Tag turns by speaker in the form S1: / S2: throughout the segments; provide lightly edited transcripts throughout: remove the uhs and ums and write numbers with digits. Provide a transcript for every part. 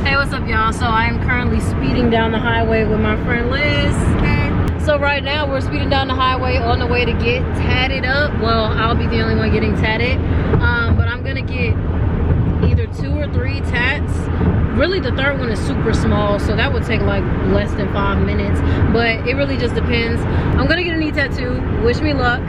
S1: Hey, what's up, y'all? So I am currently speeding down the highway with my friend Liz. Okay. So right now we're speeding down the highway on the way to get tatted up. Well, I'll be the only one getting tatted, but I'm gonna get either 2 or 3 tats. Really, the third one is super small, so that would take like less than 5 minutes, but it really just depends. I'm gonna get a knee tattoo. Wish me luck,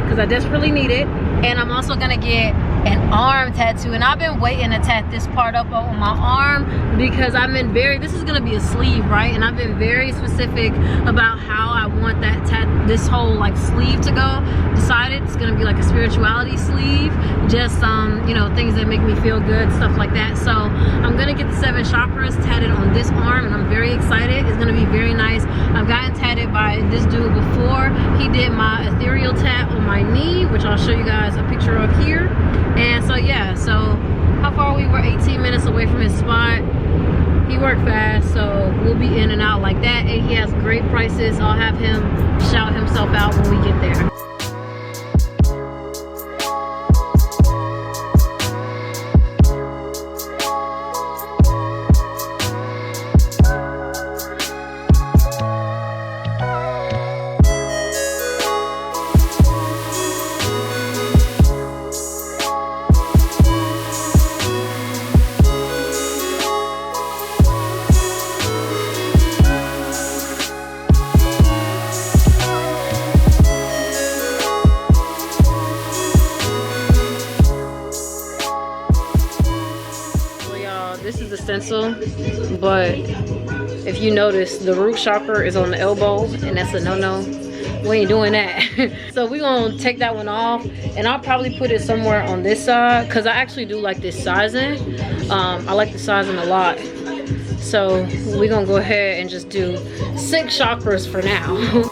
S1: because I desperately need it. And I'm also gonna get an arm tattoo, and I've been waiting to tat this part up on my arm because I've been this is gonna be a sleeve, right? And I've been very specific about how I want that this whole like sleeve to go. Decided it's gonna be like a spirituality sleeve, just you know, things that make me feel good, stuff like that. So I'm gonna get the 7 chakras tatted on this arm, and I'm very excited. It's gonna be very nice. I've gotten tatted by this dude before. He did my ethereal tat on my knee, which I'll show you guys a picture of here. And so yeah, so how far we were 18 minutes away from his spot. He worked fast, so we'll be in and out like that. And he has great prices. I'll have him shout himself out when we get there. This is the stencil, but if you notice, the root chakra is on the elbow, and that's a no-no. We ain't doing that. So we're gonna take that one off, and I'll probably put it somewhere on this side, because I actually do like this sizing. I like the sizing a lot. So we're gonna go ahead and just do 6 chakras for now.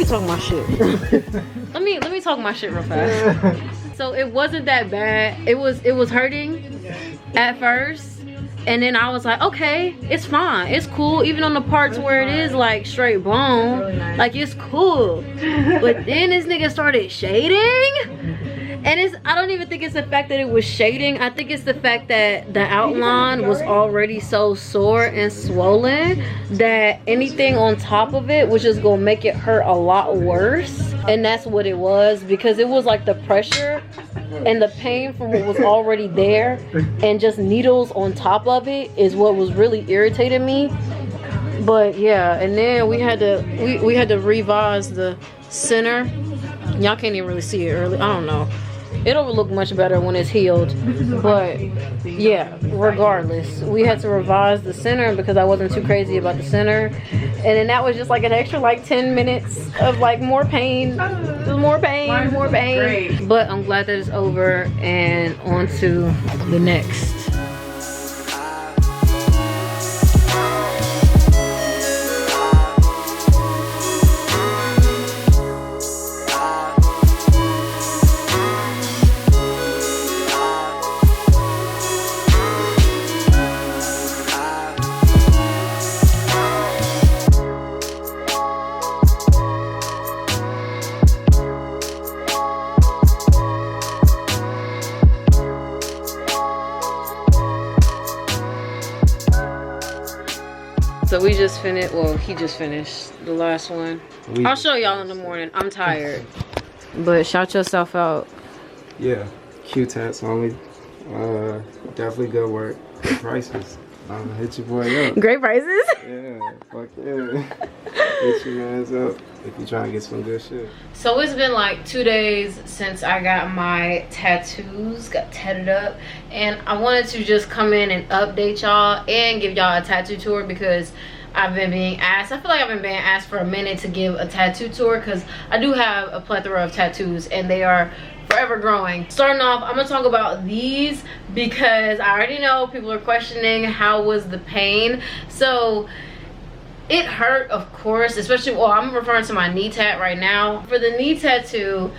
S1: Talk my shit. let me talk my shit real fast. So it wasn't that bad. It was hurting at first, and then I was like, okay, it's fine, it's cool, even on the parts where it is like straight bone, really nice. Like it's cool. But then this nigga started shading, and I don't even think it's the fact that it was shading. I think it's the fact that the outline was already so sore and swollen that anything on top of it was just gonna make it hurt a lot worse. And that's what it was, because it was like the pressure and the pain from what was already there, and just needles on top of it is what was really irritating me. But yeah, and then we had to revise the center. Y'all can't even really see it early. I don't know. It'll look much better when it's healed. But yeah, regardless, we had to revise the center because I wasn't too crazy about the center. And then that was just like an extra like 10 minutes of like more pain. More pain, more pain. But I'm glad that it's over and on to the next. we just finished, well, he just finished the last one. I'll show y'all in the morning. I'm tired. But shout yourself out.
S2: Yeah, Q-Tats only. Definitely good work. Good prices. Hit your boy up.
S1: Great prices?
S2: Yeah, fuck yeah. Hit your mans up if you're trying to get some good shit.
S1: So it's been like 2 days since I got my tattoos, got tatted up. And I wanted to just come in and update y'all and give y'all a tattoo tour because I've been being asked. I feel like I've been being asked for a minute to give a tattoo tour because I do have a plethora of tattoos and they are forever growing. Starting off, I'm gonna talk about these because I already know people are questioning how was the pain. So it hurt, of course, especially, well, I'm referring to my knee tat right now. For the knee tattoo,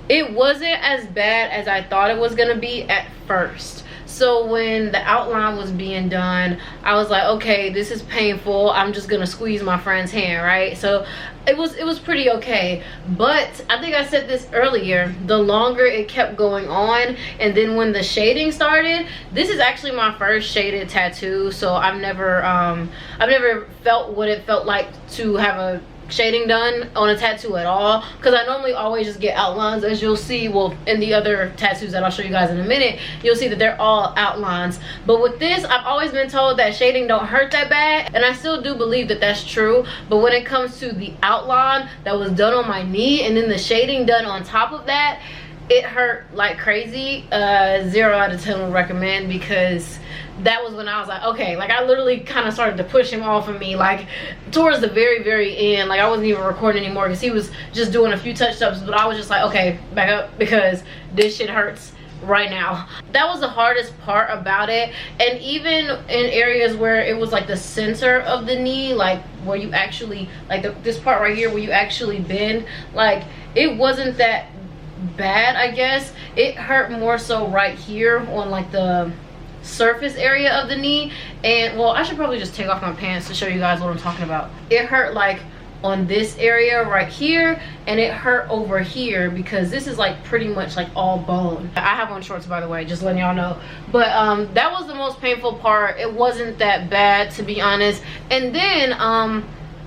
S1: it wasn't as bad as I thought it was gonna be at first. So when the outline was being done, I was like, okay, this is painful. I'm just gonna squeeze my friend's hand, right? So it was pretty okay. But I think I said this earlier, the longer it kept going on, and then when the shading started, this is actually my first shaded tattoo. So I've never felt what it felt like to have a shading done on a tattoo at all, because I normally always just get outlines, as you'll see. Well, in the other tattoos that I'll show you guys in a minute, you'll see that they're all outlines. But with this, I've always been told that shading don't hurt that bad, and I still do believe that that's true. But when it comes to the outline that was done on my knee and then the shading done on top of that, it hurt like crazy. 0 out of 10 would recommend, because that was when I was like, okay, like I literally kind of started to push him off of me, like towards the very end. Like I wasn't even recording anymore because he was just doing a few touch-ups, but I was just like, okay, back up, because this shit hurts right now. That was the hardest part about it. And even in areas where it was like the center of the knee, like where you actually, like this part right here where you actually bend, like it wasn't that bad, I guess. It hurt more so right here on like the surface area of the knee. And well, I should probably just take off my pants to show you guys what I'm talking about. It hurt like on this area right here, and it hurt over here because this is like pretty much like all bone. I have on shorts, by the way, just letting y'all know. But that was the most painful part. It wasn't that bad, to be honest. And then I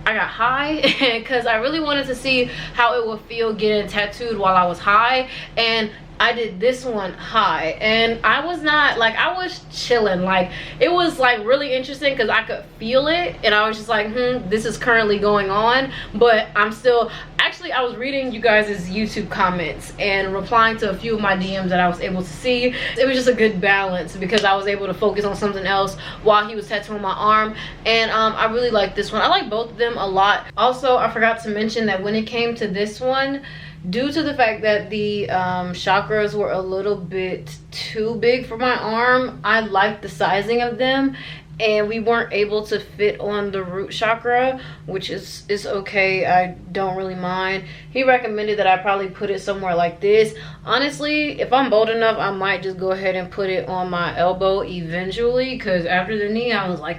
S1: got high because I really wanted to see how it would feel getting tattooed while I was high, and I did this one high, and I was not like, I was chilling. Like it was like really interesting because I could feel it, and I was just like, this is currently going on. But I'm still, actually I was reading you guys' YouTube comments and replying to a few of my DMs that I was able to see. It was just a good balance because I was able to focus on something else while he was tattooing my arm. And I really like this one. I like both of them a lot. Also, I forgot to mention that when it came to this one, due to the fact that the chakras were a little bit too big for my arm, I liked the sizing of them, and we weren't able to fit on the root chakra, which is okay. I don't really mind. He recommended that I probably put it somewhere like this. Honestly, if I'm bold enough, I might just go ahead and put it on my elbow eventually, because after the knee, I was like,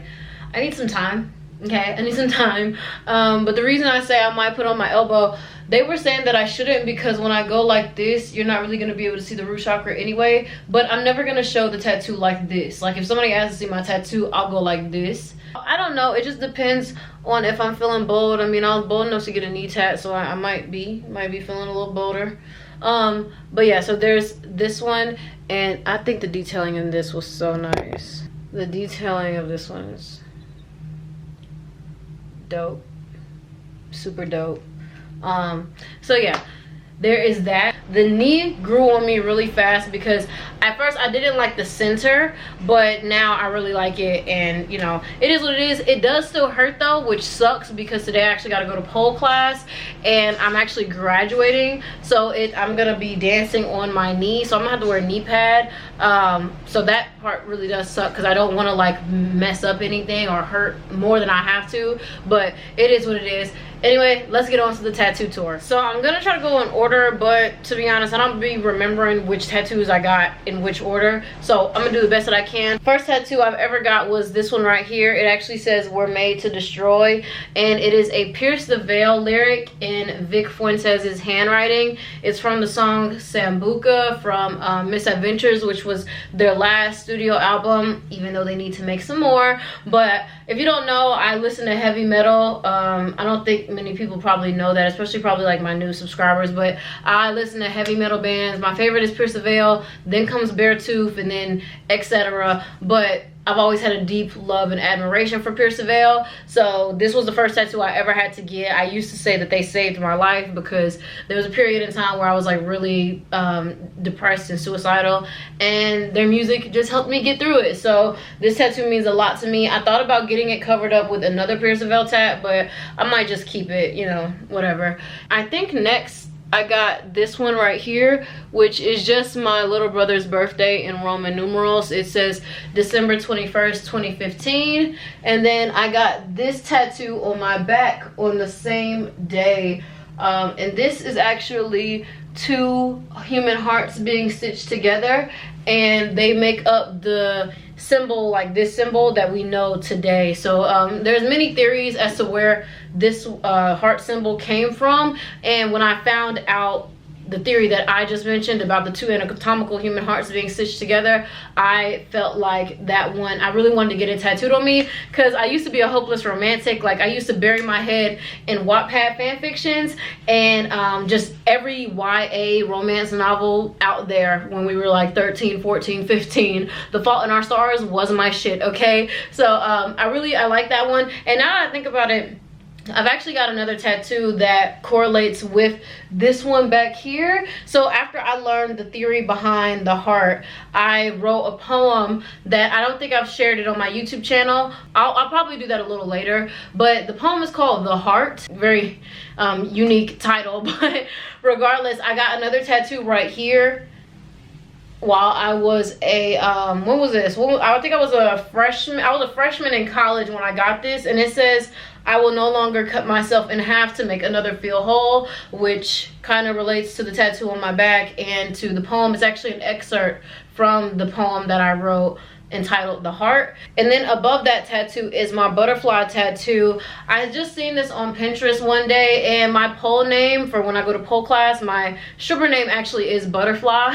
S1: I need some time. Okay, I need some time. But the reason I say I might put on my elbow, they were saying that I shouldn't, because when I go like this, you're not really going to be able to see the root chakra anyway. But I'm never going to show the tattoo like this. Like if somebody asks to see my tattoo, I'll go like this. I don't know, it just depends on if I'm feeling bold. I mean, I was bold enough to get a knee tat, so I might be feeling a little bolder. But yeah, so there's this one, and I think the detailing in this was so nice. The detailing of this one is dope, super dope. So yeah, there is that. The knee grew on me really fast because at first I didn't like the center, but now I really like it. And you know, it is what it is. It does still hurt though, which sucks, because today I actually got to go to pole class and I'm actually graduating, so I'm gonna be dancing on my knee, so I'm gonna have to wear a knee pad. So that part really does suck because I don't want to like mess up anything or hurt more than I have to, but it is what it is. Anyway, let's get on to the tattoo tour. So I'm gonna try to go in order, but to be honest, I don't be remembering which tattoos I got in which order, so I'm gonna do the best that I can. First tattoo I've ever got was this one right here. It actually says "We're made to destroy," and it is a Pierce the Veil lyric in Vic Fuentes' handwriting. me. It's from the song Sambuca from Misadventures, which was their last studio album, even though they need to make some more. But if you don't know, I listen to heavy metal. I don't think many people probably know that, especially probably like my new subscribers, but I listen to heavy metal bands. My favorite is Pierce the Veil, then comes Beartooth, and then etc. But I've always had a deep love and admiration for Pierce the Veil, so this was the first tattoo I ever had to get. I used to say that they saved my life because there was a period in time where I was like really depressed and suicidal, and their music just helped me get through it. So this tattoo means a lot to me. I thought about getting it covered up with another Pierce the Veil tat, but I might just keep it, you know, whatever. I think next I got this one right here, which is just my little brother's birthday in Roman numerals. It says December 21st, 2015. And then I got this tattoo on my back on the same day. And this is actually two human hearts being stitched together, and they make up the symbol, like this symbol that we know today. So there's many theories as to where this heart symbol came from, and when I found out the theory that I just mentioned about the two anatomical human hearts being stitched together, I felt like that one, I really wanted to get it tattooed on me, because I used to be a hopeless romantic. Like, I used to bury my head in Wattpad fan fictions and just every YA romance novel out there when we were like 13, 14, 15. The Fault in Our Stars was my shit, okay? So I like that one. And now that I think about it, I've actually got another tattoo that correlates with this one back here. So after I learned the theory behind the heart, I wrote a poem that I don't think I've shared it on my YouTube channel. I'll probably do that a little later. But the poem is called The Heart. Very unique title. But regardless, I got another tattoo right here while I was a when was this? I think I was a freshman. I was a freshman in college when I got this, and it says, "I will no longer cut myself in half to make another feel whole," which kind of relates to the tattoo on my back and to the poem. It's actually an excerpt from the poem that I wrote entitled The Heart. And then above that tattoo is my butterfly tattoo. I just seen this on Pinterest one day, and my pole name for when I go to pole class, my stripper name actually is Butterfly.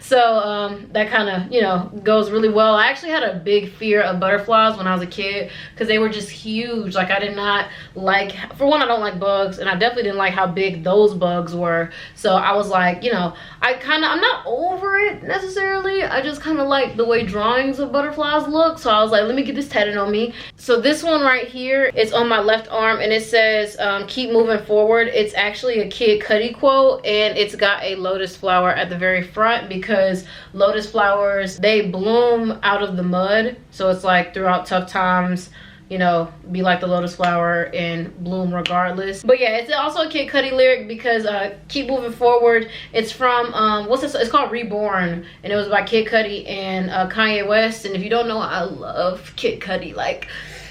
S1: So that kind of, you know, goes really well. I actually had a big fear of butterflies when I was a kid because they were just huge. Like, I did not like, for one, I don't like bugs, and I definitely didn't like how big those bugs were. So I was like, you know, I'm not over it necessarily. I just kind of like the way drawings of butterflies look, so I was like, let me get this tatted on me. So this one right here is on my left arm, and it says keep moving forward. It's actually a Kid Cudi quote, and it's got a lotus flower at the very front because lotus flowers, they bloom out of the mud. So it's like throughout tough times, you know, be like the lotus flower and bloom regardless. But yeah, it's also a Kid Cudi lyric because keep moving forward. It's from what's this? It's called Reborn, and it was by Kid Cudi and Kanye West. And if you don't know, I love Kid Cudi. Like,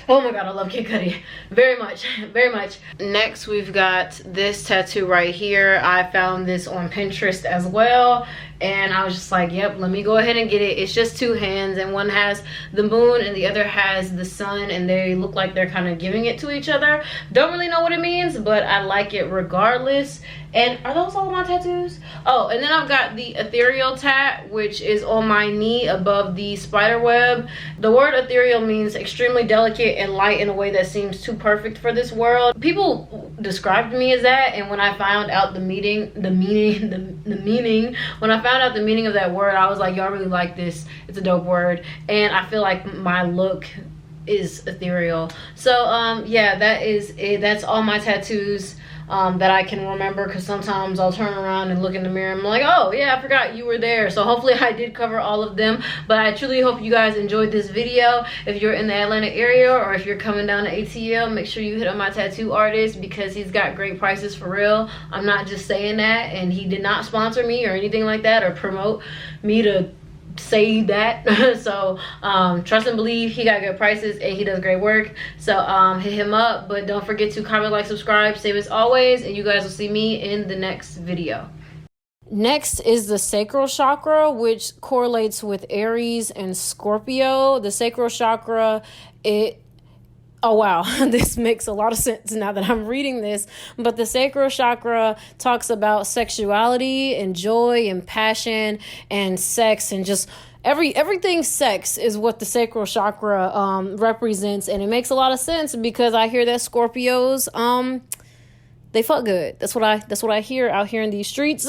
S1: oh my god, I love Kid Cudi very much, very much. Next, we've got this tattoo right here. I found this on Pinterest as well, and I was just like, yep, let me go ahead and get it. It's just two hands, and one has the moon and the other has the sun, and they look like they're kind of giving it to each other. Don't really know what it means, but I like it regardless. And are those all of my tattoos? Oh, and then I've got the ethereal tat, which is on my knee above the spider web. The word ethereal means extremely delicate and light in a way that seems too perfect for this world. People described me as that, and when I found out the meaning, when I found out the meaning of that word, I was like, y'all really like this. It's a dope word, and I feel like my look is ethereal. So yeah, that is it. That's all my tattoos that I can remember, because sometimes I'll turn around and look in the mirror and I'm like, oh yeah, I forgot you were there. So hopefully I did cover all of them, but I truly hope you guys enjoyed this video. If you're in the Atlanta area, or if you're coming down to ATL, make sure you hit up my tattoo artist, because he's got great prices for real. I'm not just saying that, and he did not sponsor me or anything like that, or promote me to say that. So trust and believe, he got good prices and he does great work. So hit him up, but don't forget to comment, like, subscribe, save as always, and you guys will see me in the next video. Next is the sacral chakra, which correlates with Aries and Scorpio. The sacral chakra, it Oh, wow. This makes a lot of sense now that I'm reading this. But the sacral chakra talks about sexuality and joy and passion and sex and just everything sex is what the sacral chakra represents. And it makes a lot of sense because I hear that Scorpios, they fuck good. That's what I hear out here in these streets.